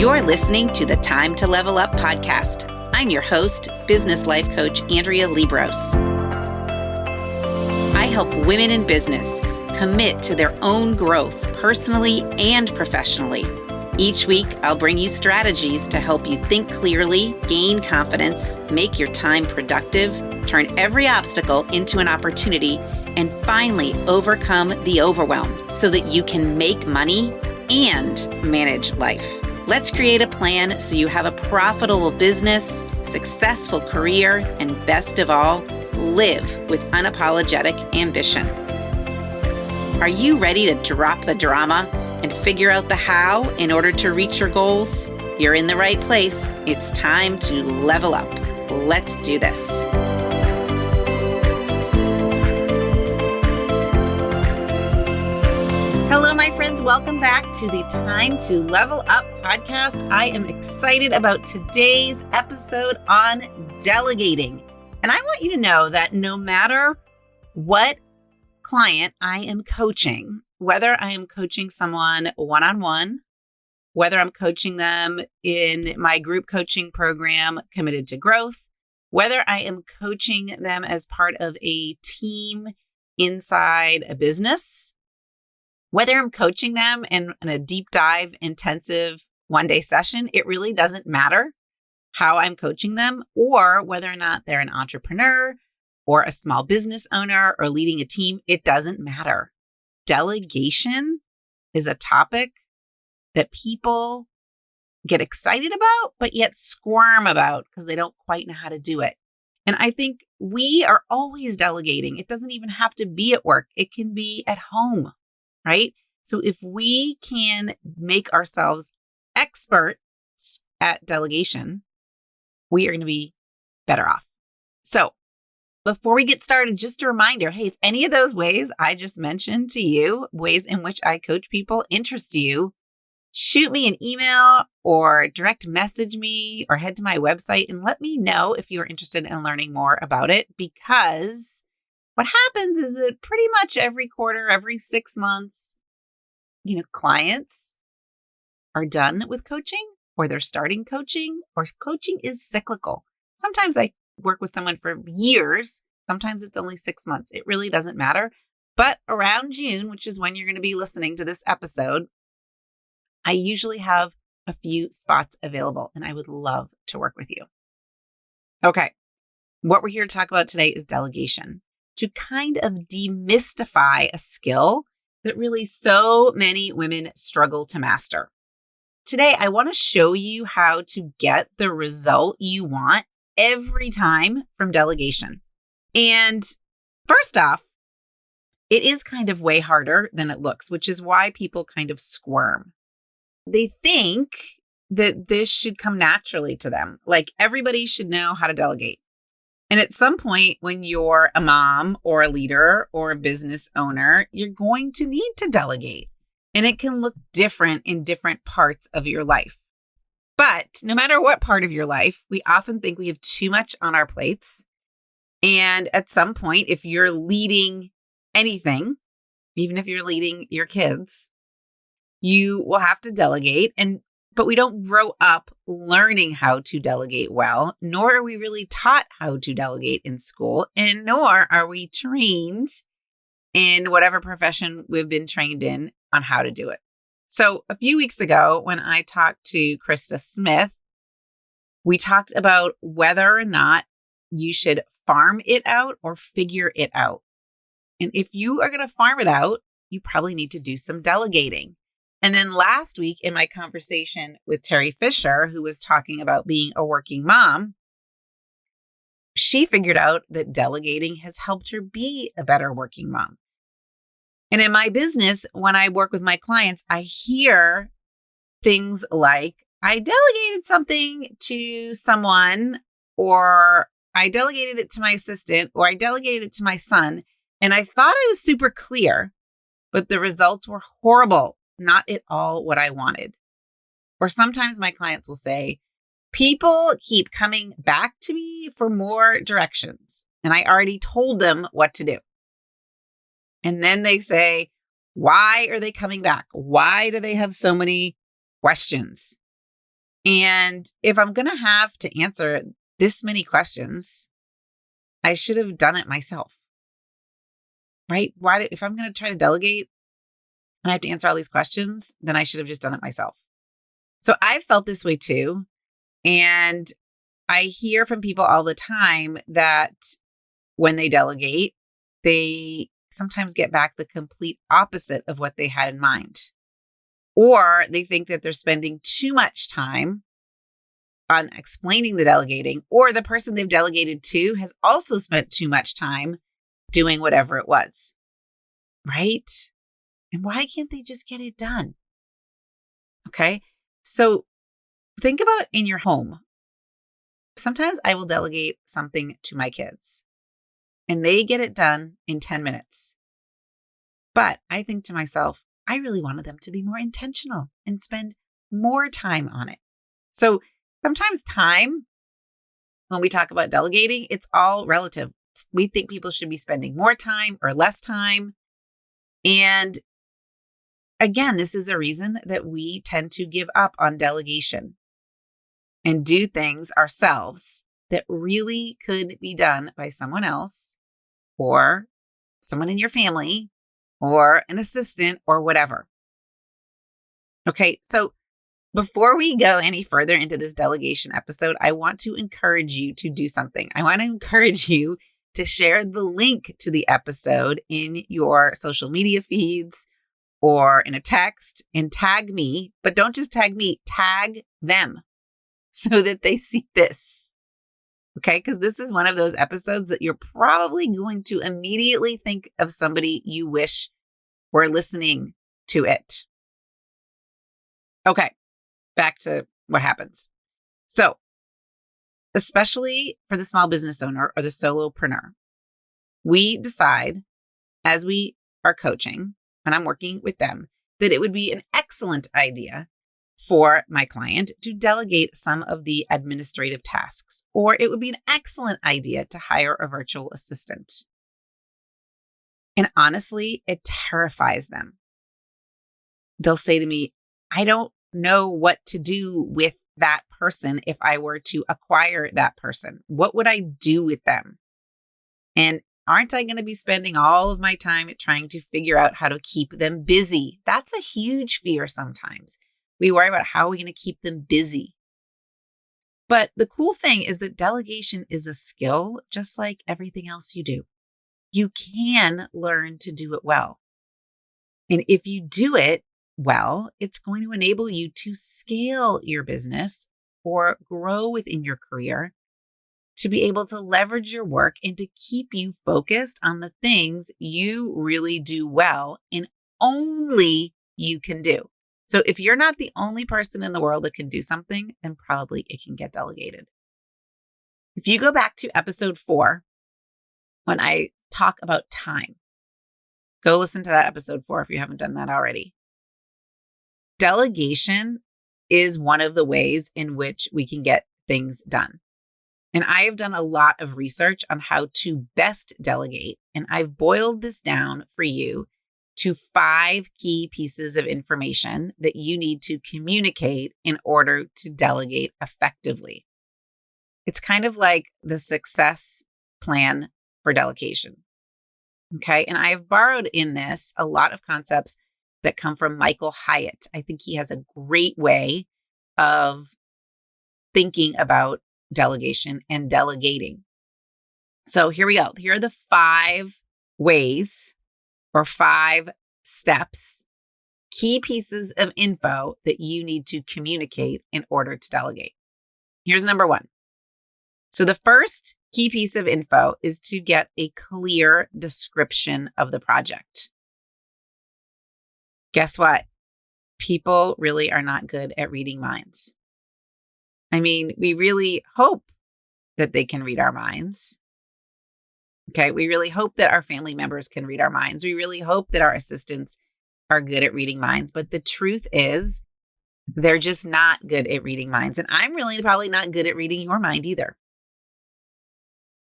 You're listening to the Time to Level Up podcast. I'm your host, business life coach Andrea Liebross. I help women in business commit to their own growth personally and professionally. Each week, I'll bring you strategies to help you think clearly, gain confidence, make your time productive, turn every obstacle into an opportunity, and finally overcome the overwhelm so that you can make money and manage life. Let's create a plan so you have a profitable business, successful career, and best of all, live with unapologetic ambition. Are you ready to drop the drama and figure out the how in order to reach your goals? You're in the right place. It's time to level up. Let's do this. Hello, my friends. Welcome back to the Time to Level Up podcast. I am excited about today's episode on delegating. And I want you to know that no matter what client I am coaching, whether I am coaching someone one-on-one, whether I'm coaching them in my group coaching program, Committed to Growth, whether I am coaching them as part of a team inside a business, whether I'm coaching them in a deep dive, intensive one-day session, it really doesn't matter how I'm coaching them or whether or not they're an entrepreneur or a small business owner or leading a team. It doesn't matter. Delegation is a topic that people get excited about, but yet squirm about because they don't quite know how to do it. And I think we are always delegating. It doesn't even have to be at work. It can be at home. Right? So if we can make ourselves experts at delegation, we are going to be better off. So before we get started, just a reminder, hey, if any of those ways I just mentioned to you, ways in which I coach people, interest you, shoot me an email or direct message me or head to my website and let me know if you're interested in learning more about it, because what happens is that pretty much every quarter, every 6 months, clients are done with coaching or they're starting coaching, or coaching is cyclical. Sometimes I work with someone for years. Sometimes it's only 6 months. It really doesn't matter. But around June, which is when you're going to be listening to this episode, I usually have a few spots available and I would love to work with you. Okay. What we're here to talk about today is delegation, to kind of demystify a skill that really so many women struggle to master. Today, I want to show you how to get the result you want every time from delegation. And first off, it is kind of way harder than it looks, which is why people kind of squirm. They think that this should come naturally to them, like everybody should know how to delegate. And at some point when you're a mom or a leader or a business owner, you're going to need to delegate. And it can look different in different parts of your life. But no matter what part of your life, we often think we have too much on our plates. And at some point, if you're leading anything, even if you're leading your kids, you will have to delegate. But we don't grow up learning how to delegate well, nor are we really taught how to delegate in school, and nor are we trained in whatever profession we've been trained in on how to do it. So a few weeks ago, when I talked to Krista Smith, we talked about whether or not you should farm it out or figure it out. And if you are going to farm it out, you probably need to do some delegating. And then last week in my conversation with Terry Fisher, who was talking about being a working mom, she figured out that delegating has helped her be a better working mom. And in my business, when I work with my clients, I hear things like, I delegated something to someone, or I delegated it to my assistant, or I delegated it to my son. And I thought I was super clear, but the results were horrible. Not at all what I wanted. Or sometimes my clients will say, people keep coming back to me for more directions, and I already told them what to do. And then they say, why are they coming back? Why do they have so many questions? And if I'm going to have to answer this many questions, I should have done it myself, right? If I'm going to try to delegate and I have to answer all these questions, then I should have just done it myself. So I've felt this way too. And I hear from people all the time that when they delegate, they sometimes get back the complete opposite of what they had in mind. Or they think that they're spending too much time on explaining the delegating, or the person they've delegated to has also spent too much time doing whatever it was, right? And why can't they just get it done? Okay. So think about in your home. Sometimes I will delegate something to my kids and they get it done in 10 minutes. But I think to myself, I really wanted them to be more intentional and spend more time on it. So sometimes time, when we talk about delegating, it's all relative. We think people should be spending more time or less time. And again, this is a reason that we tend to give up on delegation and do things ourselves that really could be done by someone else or someone in your family or an assistant or whatever. Okay, so before we go any further into this delegation episode, I want to encourage you to do something. I want to encourage you to share the link to the episode in your social media feeds or in a text and tag me, but don't just tag me, tag them so that they see this. Okay, because this is one of those episodes that you're probably going to immediately think of somebody you wish were listening to it. Okay, back to what happens. So, especially for the small business owner or the solopreneur, we decide as we are coaching, and I'm working with them, that it would be an excellent idea for my client to delegate some of the administrative tasks, or it would be an excellent idea to hire a virtual assistant. And honestly, it terrifies them. They'll say to me, I don't know what to do with that person if I were to acquire that person. What would I do with them? And aren't I going to be spending all of my time trying to figure out how to keep them busy? That's a huge fear sometimes. We worry about how we're going to keep them busy. But the cool thing is that delegation is a skill, just like everything else you do. You can learn to do it well. And if you do it well, it's going to enable you to scale your business or grow within your career, to be able to leverage your work and to keep you focused on the things you really do well and only you can do. So if you're not the only person in the world that can do something, then probably it can get delegated. If you go back to episode 4, when I talk about time, go listen to that episode 4 if you haven't done that already. Delegation is one of the ways in which we can get things done. And I have done a lot of research on how to best delegate, and I've boiled this down for you to 5 key pieces of information that you need to communicate in order to delegate effectively. It's kind of like the success plan for delegation. Okay. And I have borrowed in this a lot of concepts that come from Michael Hyatt. I think he has a great way of thinking about delegation and delegating. So here we go. Here are the 5 ways or 5 steps, key pieces of info that you need to communicate in order to delegate. Here's number 1. So the first key piece of info is to get a clear description of the project. Guess what? People really are not good at reading minds. I mean, we really hope that they can read our minds. Okay, we really hope that our family members can read our minds. We really hope that our assistants are good at reading minds. But the truth is, they're just not good at reading minds. And I'm really probably not good at reading your mind either.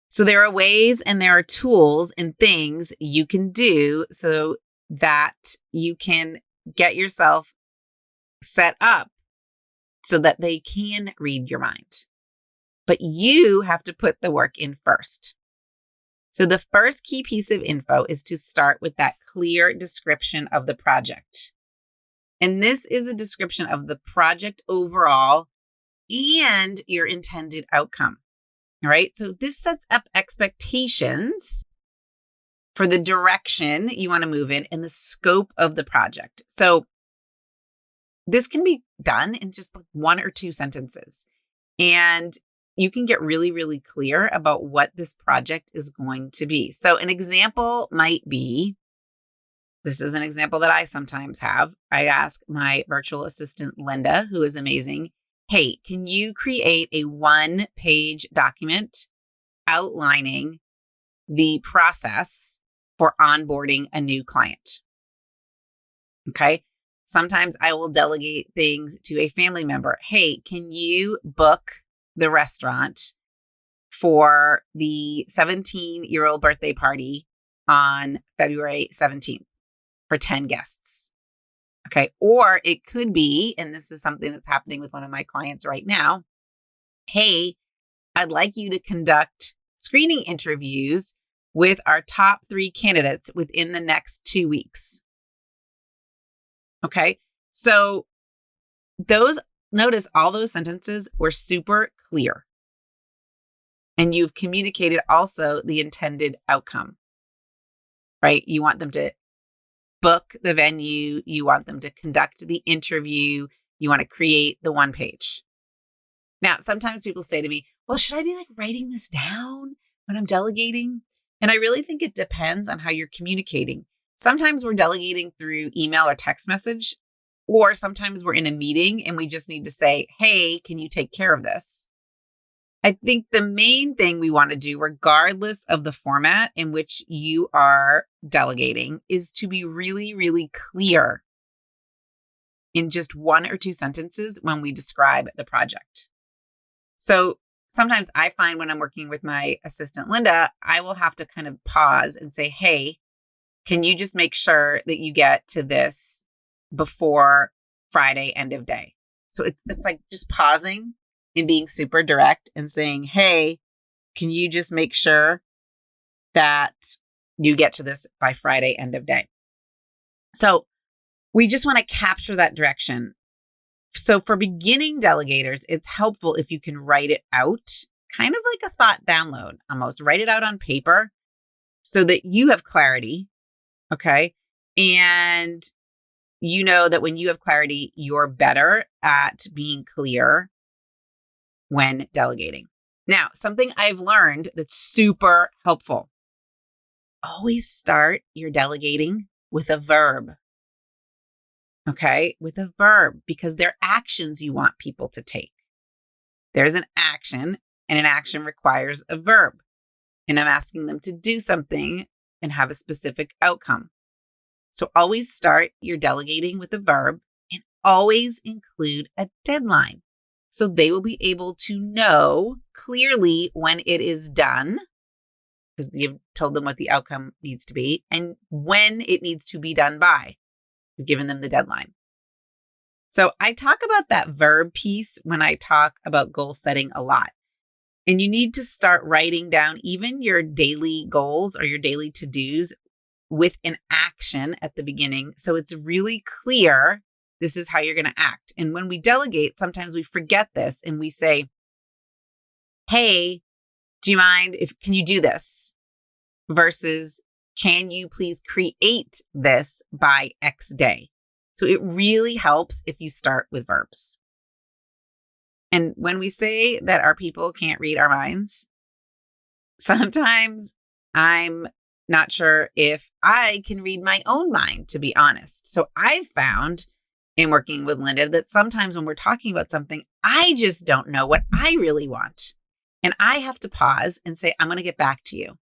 So there are ways and there are tools and things you can do so that you can get yourself set up so that they can read your mind. But you have to put the work in first. So the first key piece of info is to start with that clear description of the project. And this is a description of the project overall and your intended outcome. All right. So this sets up expectations for the direction you want to move in and the scope of the project. So this can be done in just like 1 or 2 sentences. And you can get really, really clear about what this project is going to be. So an example might be, this is an example that I sometimes have. I ask my virtual assistant, Linda, who is amazing, hey, can you create a 1-page document outlining the process for onboarding a new client? Okay. Sometimes I will delegate things to a family member. Hey, can you book the restaurant for the 17-year-old birthday party on February 17th for 10 guests? Okay. Or it could be, and this is something that's happening with one of my clients right now. Hey, I'd like you to conduct screening interviews with our top 3 candidates within the next 2 weeks. Okay. So notice all those sentences were super clear. And you've communicated also the intended outcome, right? You want them to book the venue. You want them to conduct the interview. You want to create the 1-page. Now, sometimes people say to me, well, should I be like writing this down when I'm delegating? And I really think it depends on how you're communicating. Sometimes we're delegating through email or text message, or sometimes we're in a meeting and we just need to say, hey, can you take care of this? I think the main thing we want to do, regardless of the format in which you are delegating, is to be really, really clear in just 1 or 2 sentences when we describe the project. So sometimes I find when I'm working with my assistant, Linda, I will have to kind of pause and say, hey, can you just make sure that you get to this before Friday end of day? So it's like just pausing and being super direct and saying, hey, can you just make sure that you get to this by Friday end of day? So we just want to capture that direction. So for beginning delegators, it's helpful if you can write it out, kind of like a thought download, almost write it out on paper so that you have clarity. Okay. And you know that when you have clarity, you're better at being clear when delegating. Now, something I've learned that's super helpful. Always start your delegating with a verb. Okay, with a verb, because they're actions you want people to take. There's an action, and an action requires a verb. And I'm asking them to do something and have a specific outcome. So always start your delegating with a verb and always include a deadline. So they will be able to know clearly when it is done, because you've told them what the outcome needs to be, and when it needs to be done by. You've given them the deadline. So I talk about that verb piece when I talk about goal setting a lot. And you need to start writing down even your daily goals or your daily to-dos with an action at the beginning. So it's really clear this is how you're going to act. And when we delegate, sometimes we forget this and we say, hey, do you mind can you do this? Versus, can you please create this by X day? So it really helps if you start with verbs. And when we say that our people can't read our minds, sometimes I'm not sure if I can read my own mind, to be honest. So I've found in working with Linda that sometimes when we're talking about something, I just don't know what I really want. And I have to pause and say, I'm going to get back to you.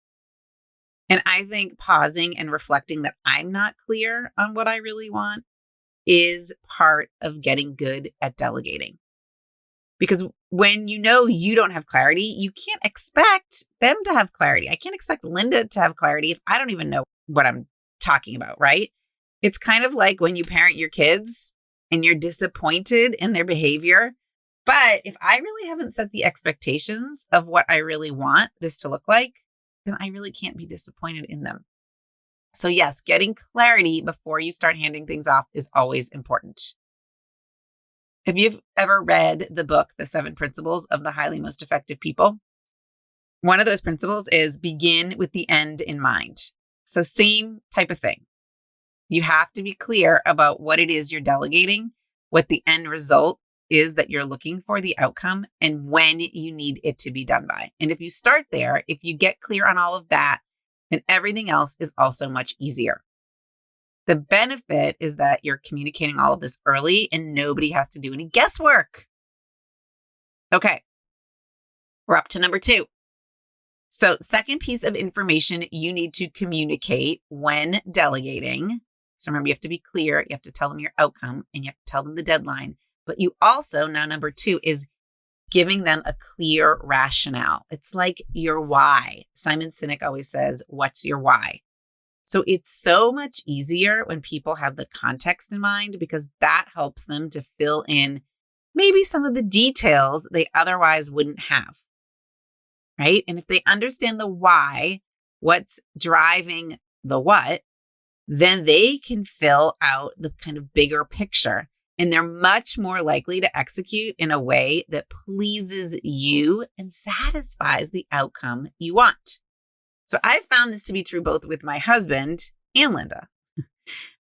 And I think pausing and reflecting that I'm not clear on what I really want is part of getting good at delegating. Because when you know you don't have clarity, you can't expect them to have clarity. I can't expect Linda to have clarity if I don't even know what I'm talking about, right? It's kind of like when you parent your kids and you're disappointed in their behavior, But if I really haven't set the expectations of what I really want this to look like, then I really can't be disappointed in them. So yes, getting clarity before you start handing things off is always important. Have you ever read the book, The 7 Principles of the Highly Most Effective People? One of those principles is begin with the end in mind. So same type of thing. You have to be clear about what it is you're delegating, what the end result is that you're looking for, the outcome, and when you need it to be done by. And if you start there, if you get clear on all of that, then everything else is also much easier. The benefit is that you're communicating all of this early and nobody has to do any guesswork. Okay, we're up to number 2. So second piece of information you need to communicate when delegating. So remember, you have to be clear. You have to tell them your outcome and you have to tell them the deadline. But you also, now number 2 is giving them a clear rationale. It's like your why. Simon Sinek always says, what's your why? So it's so much easier when people have the context in mind because that helps them to fill in maybe some of the details they otherwise wouldn't have, right? And if they understand the why, what's driving the what, then they can fill out the kind of bigger picture. And they're much more likely to execute in a way that pleases you and satisfies the outcome you want. So I found this to be true both with my husband and Linda.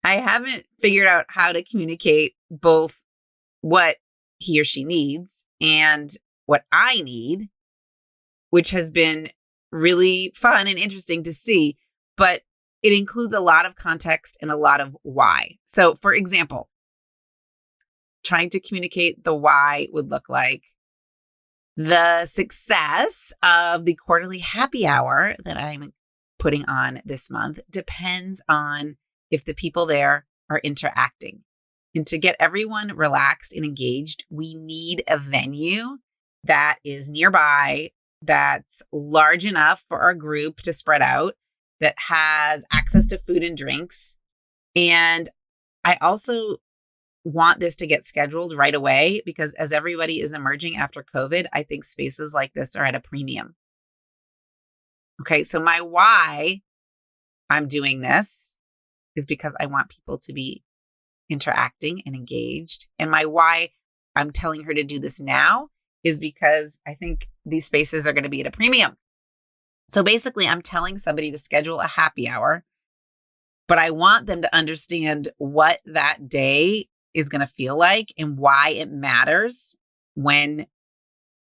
I haven't figured out how to communicate both what he or she needs and what I need, which has been really fun and interesting to see. But it includes a lot of context and a lot of why. So for example, trying to communicate the why would look like the success of the quarterly happy hour that I'm putting on this month depends on if the people there are interacting. And to get everyone relaxed and engaged, we need a venue that is nearby, that's large enough for our group to spread out, that has access to food and drinks. And I also want this to get scheduled right away because as everybody is emerging after COVID, I think spaces like this are at a premium. Okay, so my why I'm doing this is because I want people to be interacting and engaged. And my why I'm telling her to do this now is because I think these spaces are going to be at a premium. So basically, I'm telling somebody to schedule a happy hour, but I want them to understand what that day is going to feel like and why it matters when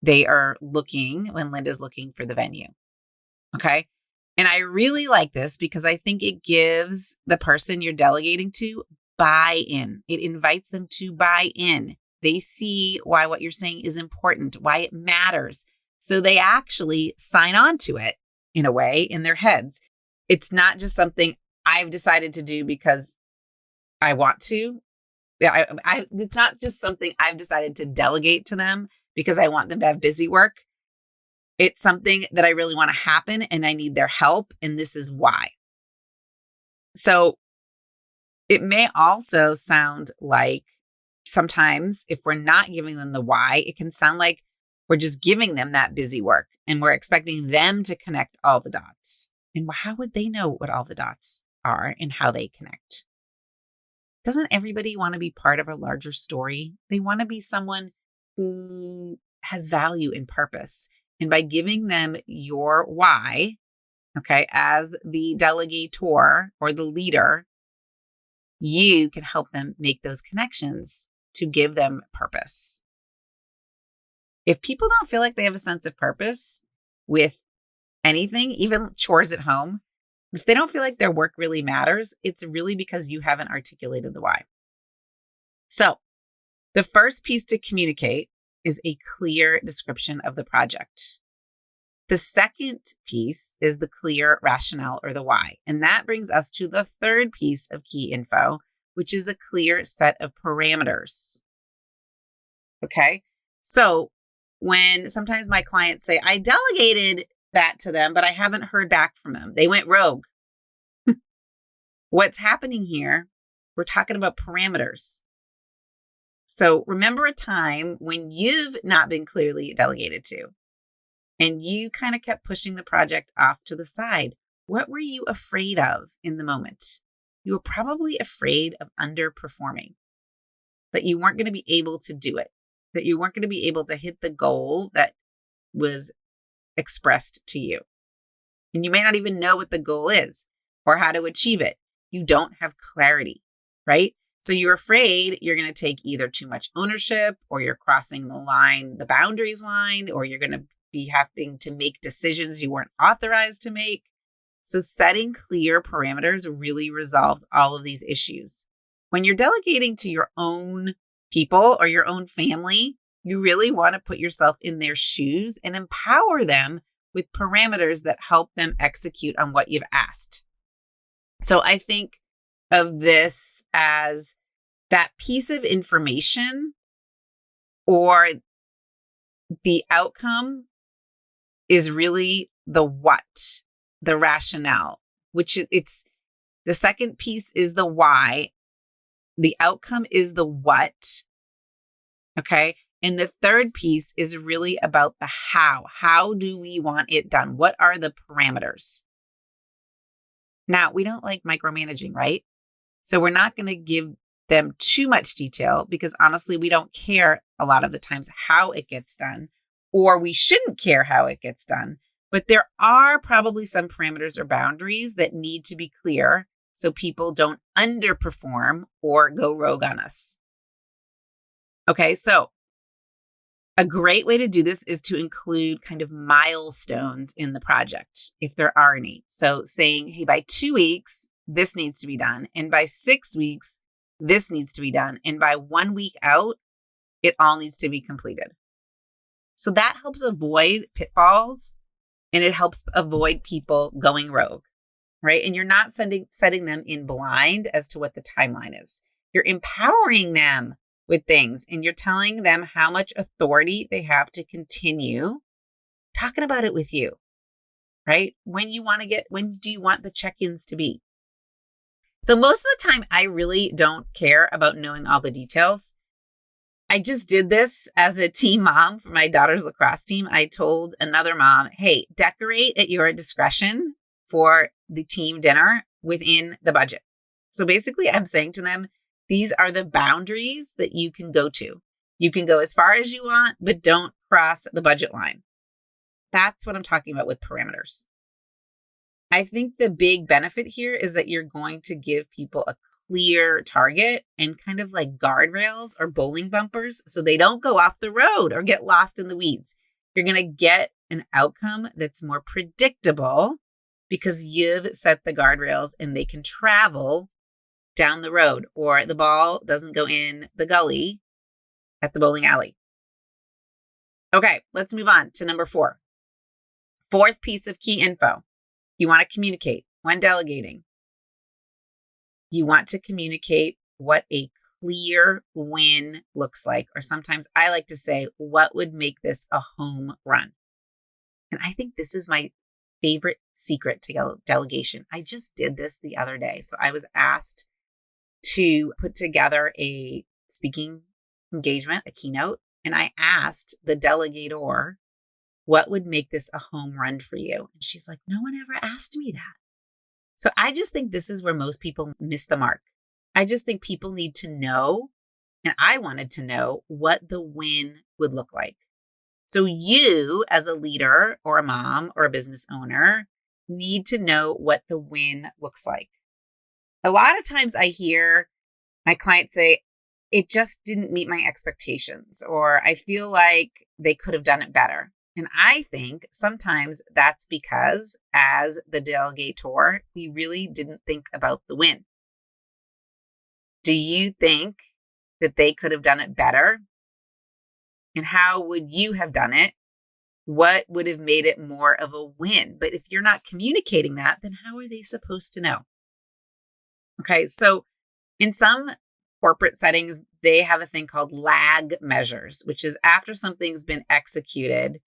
Linda's looking for the venue. Okay. And I really like this because I think it gives the person you're delegating to buy-in. It invites them to buy in. They see why what you're saying is important, why it matters. So they actually sign on to it in a way in their heads. It's not just something I've decided to do because I want to. It's not just something I've decided to delegate to them because I want them to have busy work. It's something that I really want to happen and I need their help. And this is why. So it may also sound like sometimes if we're not giving them the why, it can sound like we're just giving them that busy work and we're expecting them to connect all the dots. And how would they know what all the dots are and how they connect? Doesn't everybody want to be part of a larger story? They want to be someone who has value and purpose. And by giving them your why, okay, as the delegator or the leader, you can help them make those connections to give them purpose. If people don't feel like they have a sense of purpose with anything, even chores at home, if they don't feel like their work really matters, it's really because you haven't articulated the why. So the first piece to communicate is a clear description of the project. The second piece is the clear rationale or the why. And that brings us to the third piece of key info, which is a clear set of parameters. Okay. So when sometimes my clients say, I delegated that to them, but I haven't heard back from them. They went rogue. What's happening here? We're talking about parameters. So remember a time when you've not been clearly delegated to, and you kind of kept pushing the project off to the side. What were you afraid of in the moment? You were probably afraid of underperforming, that you weren't going to be able to do it, that you weren't going to be able to hit the goal that was expressed to you. And you may not even know what the goal is or how to achieve it. You don't have clarity, right? So you're afraid you're going to take either too much ownership, or you're crossing the boundaries line, or you're going to be having to make decisions you weren't authorized to make. So setting clear parameters really resolves all of these issues. When you're delegating to your own people or your own family, you really want to put yourself in their shoes and empower them with parameters that help them execute on what you've asked. So I think of this as that piece of information, or the outcome is really the what, the rationale, which it's the second piece is the why. The outcome is the what. Okay. And the third piece is really about the how. How do we want it done? What are the parameters? Now, we don't like micromanaging, right? So we're not going to give them too much detail, because honestly, we don't care a lot of the times how it gets done, or we shouldn't care how it gets done. But there are probably some parameters or boundaries that need to be clear so people don't underperform or go rogue on us. Okay, so a great way to do this is to include kind of milestones in the project, if there are any. So saying, hey, by 2 weeks, this needs to be done. And by 6 weeks, this needs to be done. And by 1 week out, it all needs to be completed. So that helps avoid pitfalls, and it helps avoid people going rogue, right? And you're not setting them in blind as to what the timeline is. You're empowering them with things, and you're telling them how much authority they have to continue talking about it with you, right? When do you want the check-ins to be? So most of the time, I really don't care about knowing all the details. I just did this as a team mom for my daughter's lacrosse team. I told another mom, hey, decorate at your discretion for the team dinner within the budget. So basically, I'm saying to them, these are the boundaries that you can go to. You can go as far as you want, but don't cross the budget line. That's what I'm talking about with parameters. I think the big benefit here is that you're going to give people a clear target and kind of like guardrails or bowling bumpers so they don't go off the road or get lost in the weeds. You're going to get an outcome that's more predictable because you've set the guardrails and they can travel down the road, or the ball doesn't go in the gully at the bowling alley. Okay, let's move on to number 4. Fourth piece of key info. You want to communicate when delegating. You want to communicate what a clear win looks like, or sometimes I like to say, what would make this a home run? And I think this is my favorite secret to delegation. I just did this the other day. So I was asked to put together a speaking engagement, a keynote, and I asked the delegator, what would make this a home run for you? And she's like, no one ever asked me that. So I just think this is where most people miss the mark. I just think people need to know, and I wanted to know what the win would look like. So you, as a leader or a mom or a business owner, need to know what the win looks like. A lot of times I hear my clients say, it just didn't meet my expectations, or I feel like they could have done it better. And I think sometimes that's because as the delegator, we really didn't think about the win. Do you think that they could have done it better? And how would you have done it? What would have made it more of a win? But if you're not communicating that, then how are they supposed to know? Okay, so in some corporate settings, they have a thing called lag measures, which is after something's been executed,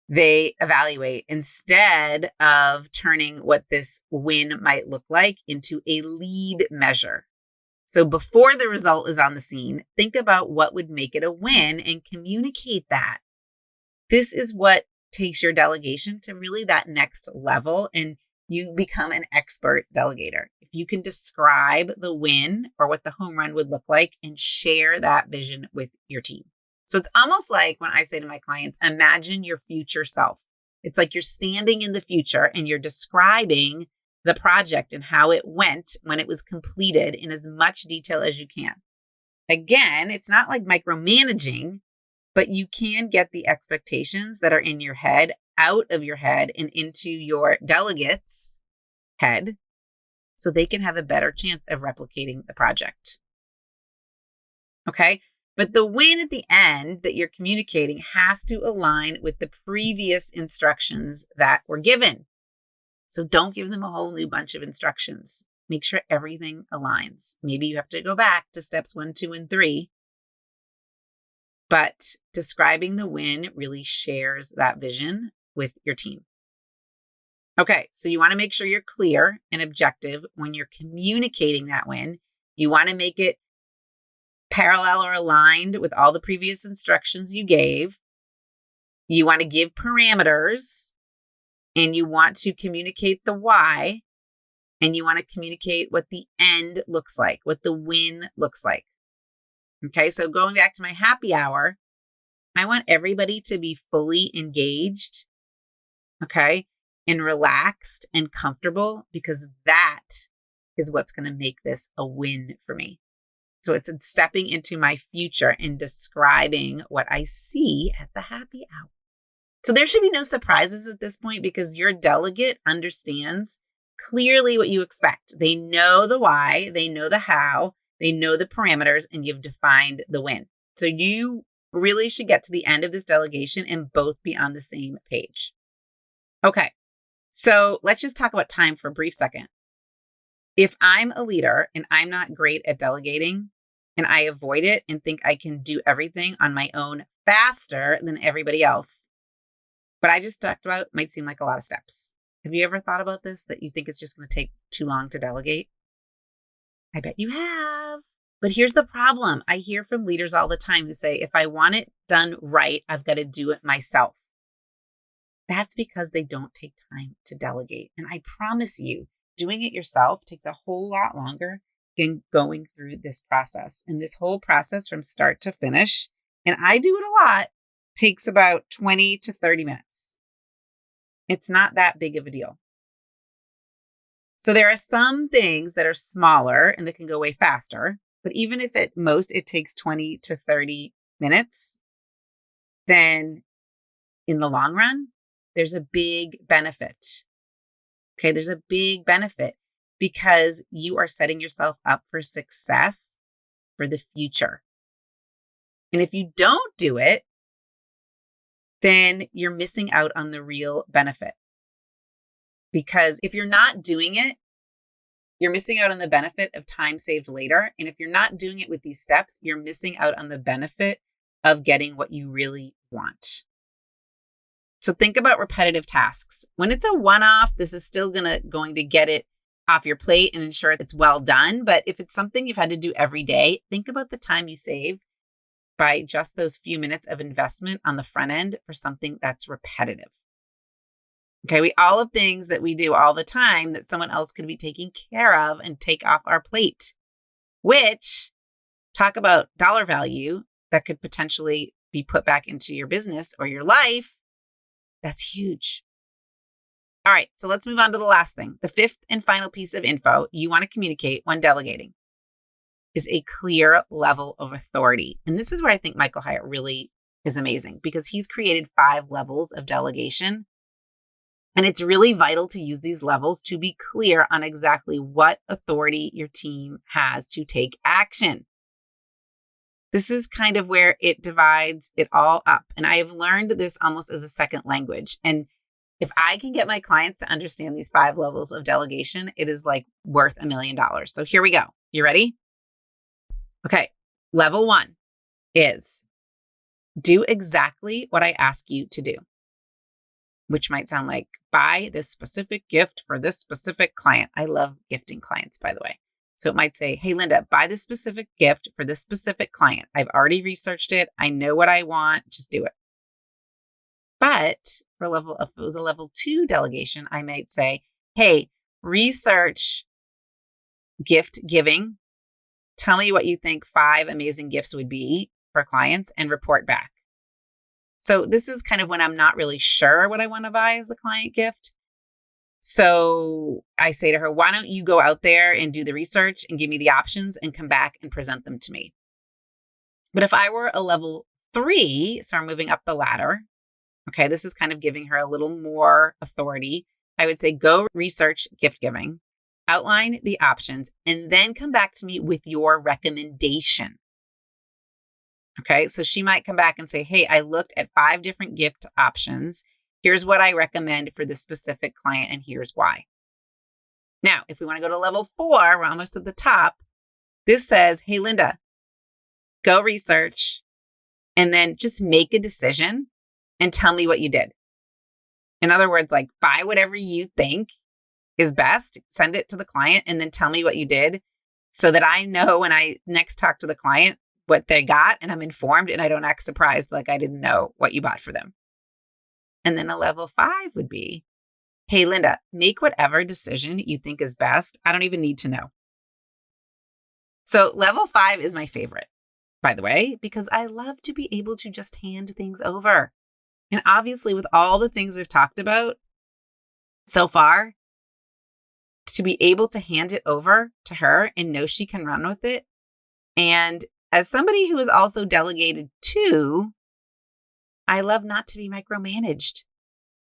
they evaluate instead of turning what this win might look like into a lead measure. So before the result is on the scene, think about what would make it a win and communicate that. This is what takes your delegation to really that next level, and you become an expert delegator. If you can describe the win or what the home run would look like and share that vision with your team. So it's almost like when I say to my clients, imagine your future self. It's like you're standing in the future and you're describing the project and how it went when it was completed in as much detail as you can. Again, it's not like micromanaging, but you can get the expectations that are in your head out of your head and into your delegates' head so they can have a better chance of replicating the project. Okay? But the win at the end that you're communicating has to align with the previous instructions that were given. So don't give them a whole new bunch of instructions. Make sure everything aligns. Maybe you have to go back to steps 1, 2, and 3. But describing the win really shares that vision with your team. Okay, so you want to make sure you're clear and objective when you're communicating that win. You want to make it parallel or aligned with all the previous instructions you gave. You want to give parameters, and you want to communicate the why, and you want to communicate what the end looks like, what the win looks like. Okay, so going back to my happy hour, I want everybody to be fully engaged, okay, and relaxed and comfortable, because that is what's going to make this a win for me. So it's in stepping into my future and describing what I see at the happy hour. So there should be no surprises at this point, because your delegate understands clearly what you expect. They know the why, they know the how, they know the parameters, and you've defined the win. So you really should get to the end of this delegation and both be on the same page. Okay, so let's just talk about time for a brief second. If I'm a leader and I'm not great at delegating and I avoid it and think I can do everything on my own faster than everybody else, what I just talked about might seem like a lot of steps. Have you ever thought about this, that you think it's just going to take too long to delegate? I bet you have. But here's the problem. I hear from leaders all the time who say, if I want it done right, I've got to do it myself. That's because they don't take time to delegate. And I promise you, doing it yourself takes a whole lot longer than going through this process. And this whole process from start to finish, and I do it a lot, takes about 20 to 30 minutes. It's not that big of a deal. So there are some things that are smaller and that can go way faster. But even if at most it takes 20 to 30 minutes, then in the long run, there's a big benefit. Okay, there's a big benefit because you are setting yourself up for success for the future. And if you don't do it, then you're missing out on the real benefit. Because if you're not doing it, you're missing out on the benefit of time saved later. And if you're not doing it with these steps, you're missing out on the benefit of getting what you really want. So think about repetitive tasks. When it's a one-off, this is still going to get it off your plate and ensure it's well done. But if it's something you've had to do every day, think about the time you save by just those few minutes of investment on the front end for something that's repetitive. Okay, we all have things that we do all the time that someone else could be taking care of and take off our plate, which, talk about dollar value that could potentially be put back into your business or your life. That's huge. All right, so let's move on to the last thing. The fifth and final piece of info you want to communicate when delegating is a clear level of authority. And this is where I think Michael Hyatt really is amazing, because he's created 5 levels of delegation. And it's really vital to use these levels to be clear on exactly what authority your team has to take action. This is kind of where it divides it all up. And I have learned this almost as a second language. And if I can get my clients to understand these 5 levels of delegation, it is like worth $1 million. So here we go. You ready? Okay. Level 1 is do exactly what I ask you to do, which might sound like buy this specific gift for this specific client. I love gifting clients, by the way. So it might say, hey, Linda, buy this specific gift for this specific client. I've already researched it. I know what I want. Just do it. But if it was a level 2 delegation, I might say, hey, research gift giving. Tell me what you think 5 amazing gifts would be for clients and report back. So this is kind of when I'm not really sure what I want to buy as the client gift. So I say to her, why don't you go out there and do the research and give me the options and come back and present them to me? But if I were a level 3, so I'm moving up the ladder, okay, this is kind of giving her a little more authority. I would say, go research gift giving, outline the options, and then come back to me with your recommendation. Okay, so she might come back and say, hey, I looked at 5 different gift options. Here's what I recommend for this specific client, and here's why. Now, if we want to go to level 4, we're almost at the top. This says, hey, Linda, go research and then just make a decision and tell me what you did. In other words, like, buy whatever you think is best, send it to the client, and then tell me what you did so that I know when I next talk to the client what they got and I'm informed and I don't act surprised like I didn't know what you bought for them. And then a level 5 would be, hey, Linda, make whatever decision you think is best. I don't even need to know. So level 5 is my favorite, by the way, because I love to be able to just hand things over. And obviously, with all the things we've talked about so far, to be able to hand it over to her and know she can run with it. And as somebody who is also delegated too, I love not to be micromanaged,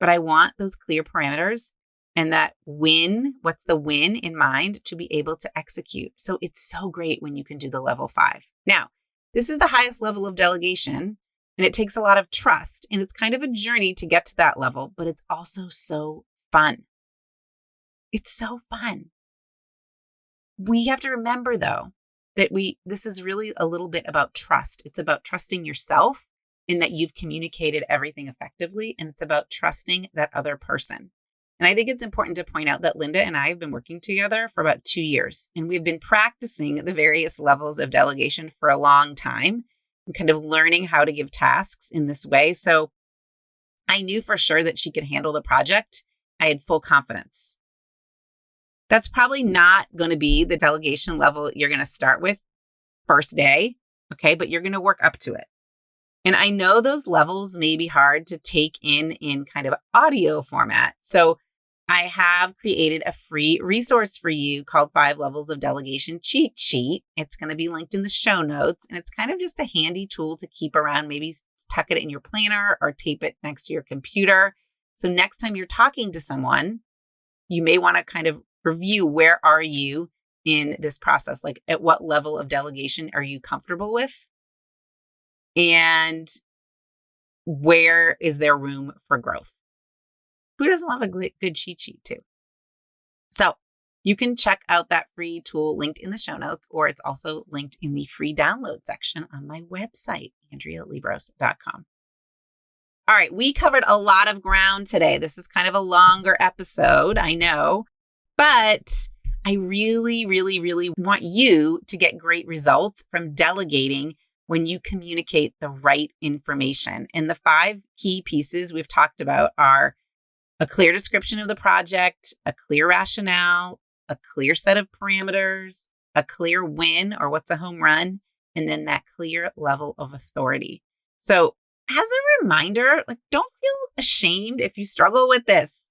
but I want those clear parameters and that what's the win in mind to be able to execute. So it's so great when you can do the level 5. Now, this is the highest level of delegation, and it takes a lot of trust, and it's kind of a journey to get to that level, but it's also so fun. It's so fun. We have to remember, though, that this is really a little bit about trust. It's about trusting yourself in that you've communicated everything effectively, and it's about trusting that other person. And I think it's important to point out that Linda and I have been working together for about 2 years, and we've been practicing the various levels of delegation for a long time and kind of learning how to give tasks in this way. So I knew for sure that she could handle the project. I had full confidence. That's probably not going to be the delegation level you're going to start with first day, okay? But you're going to work up to it. And I know those levels may be hard to take in kind of audio format. So I have created a free resource for you called 5 Levels of Delegation Cheat Sheet. It's going to be linked in the show notes. And it's kind of just a handy tool to keep around. Maybe tuck it in your planner or tape it next to your computer. So next time you're talking to someone, you may want to kind of review, where are you in this process? Like, at what level of delegation are you comfortable with? And where is there room for growth? Who doesn't love a good cheat sheet too? So you can check out that free tool linked in the show notes, or it's also linked in the free download section on my website, AndreaLiebross.com. All right, we covered a lot of ground today. This is kind of a longer episode, I know, but I really, really, really want you to get great results from delegating when you communicate the right information. And the 5 key pieces we've talked about are a clear description of the project, a clear rationale, a clear set of parameters, a clear win or what's a home run, and then that clear level of authority. So as a reminder, don't feel ashamed if you struggle with this.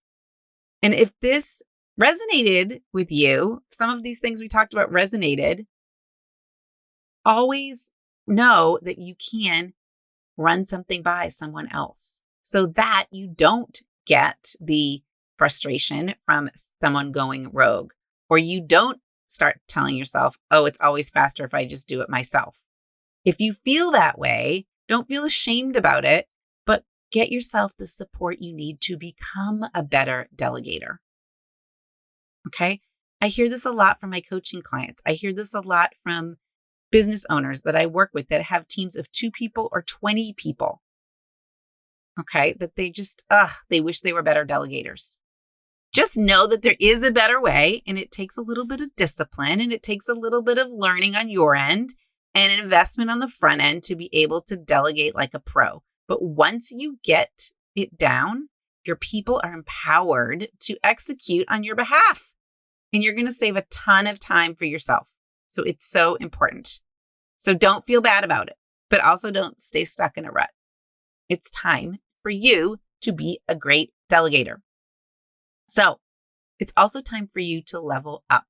And if this resonated with you, some of these things we talked about resonated, always know that you can run something by someone else so that you don't get the frustration from someone going rogue, or you don't start telling yourself, oh, it's always faster if I just do it myself. If you feel that way, don't feel ashamed about it, but get yourself the support you need to become a better delegator. Okay? I hear this a lot from my coaching clients. I hear this a lot from business owners that I work with that have teams of 2 people or 20 people. Okay? That they just, they wish they were better delegators. Just know that there is a better way, and it takes a little bit of discipline, and it takes a little bit of learning on your end and an investment on the front end to be able to delegate like a pro. But once you get it down, your people are empowered to execute on your behalf, and you're going to save a ton of time for yourself. So it's so important. So don't feel bad about it, but also don't stay stuck in a rut. It's time for you to be a great delegator. So it's also time for you to level up.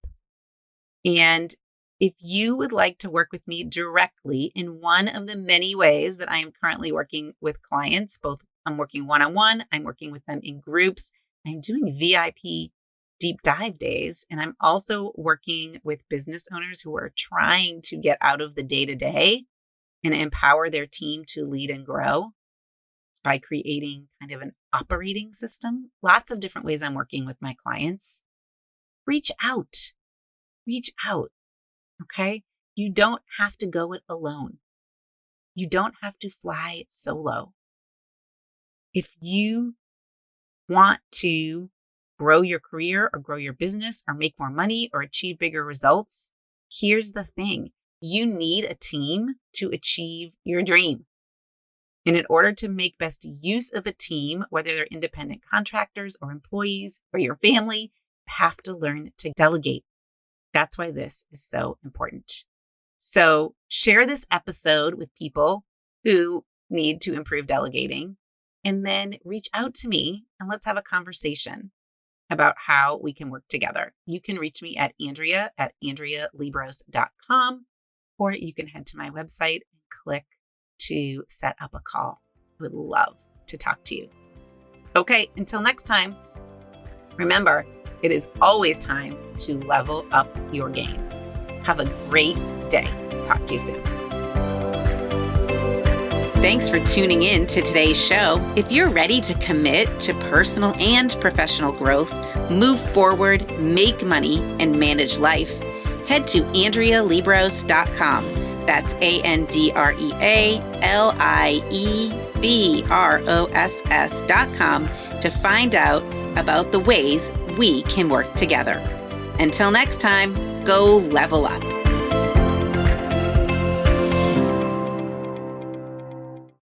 And if you would like to work with me directly in one of the many ways that I am currently working with clients, both I'm working one-on-one, I'm working with them in groups, I'm doing VIP deep dive days, and I'm also working with business owners who are trying to get out of the day-to-day and empower their team to lead and grow by creating kind of an operating system. Lots of different ways I'm working with my clients. Reach out. Okay? You don't have to go it alone. You don't have to fly solo. If you want to grow your career or grow your business or make more money or achieve bigger results, here's the thing. You need a team to achieve your dream. And in order to make best use of a team, whether they're independent contractors or employees or your family, you have to learn to delegate. That's why this is so important. So share this episode with people who need to improve delegating, and then reach out to me and let's have a conversation about how we can work together. You can reach me at andrealiebross.com, or you can head to my website and click to set up a call. I would love to talk to you. Okay, until next time, remember, it is always time to level up your game. Have a great day. Talk to you soon. Thanks for tuning in to today's show. If you're ready to commit to personal and professional growth, move forward, make money, and manage life, head to AndreaLiebross.com. That's AndreaLiebross.com to find out about the ways we can work together. Until next time, go level up.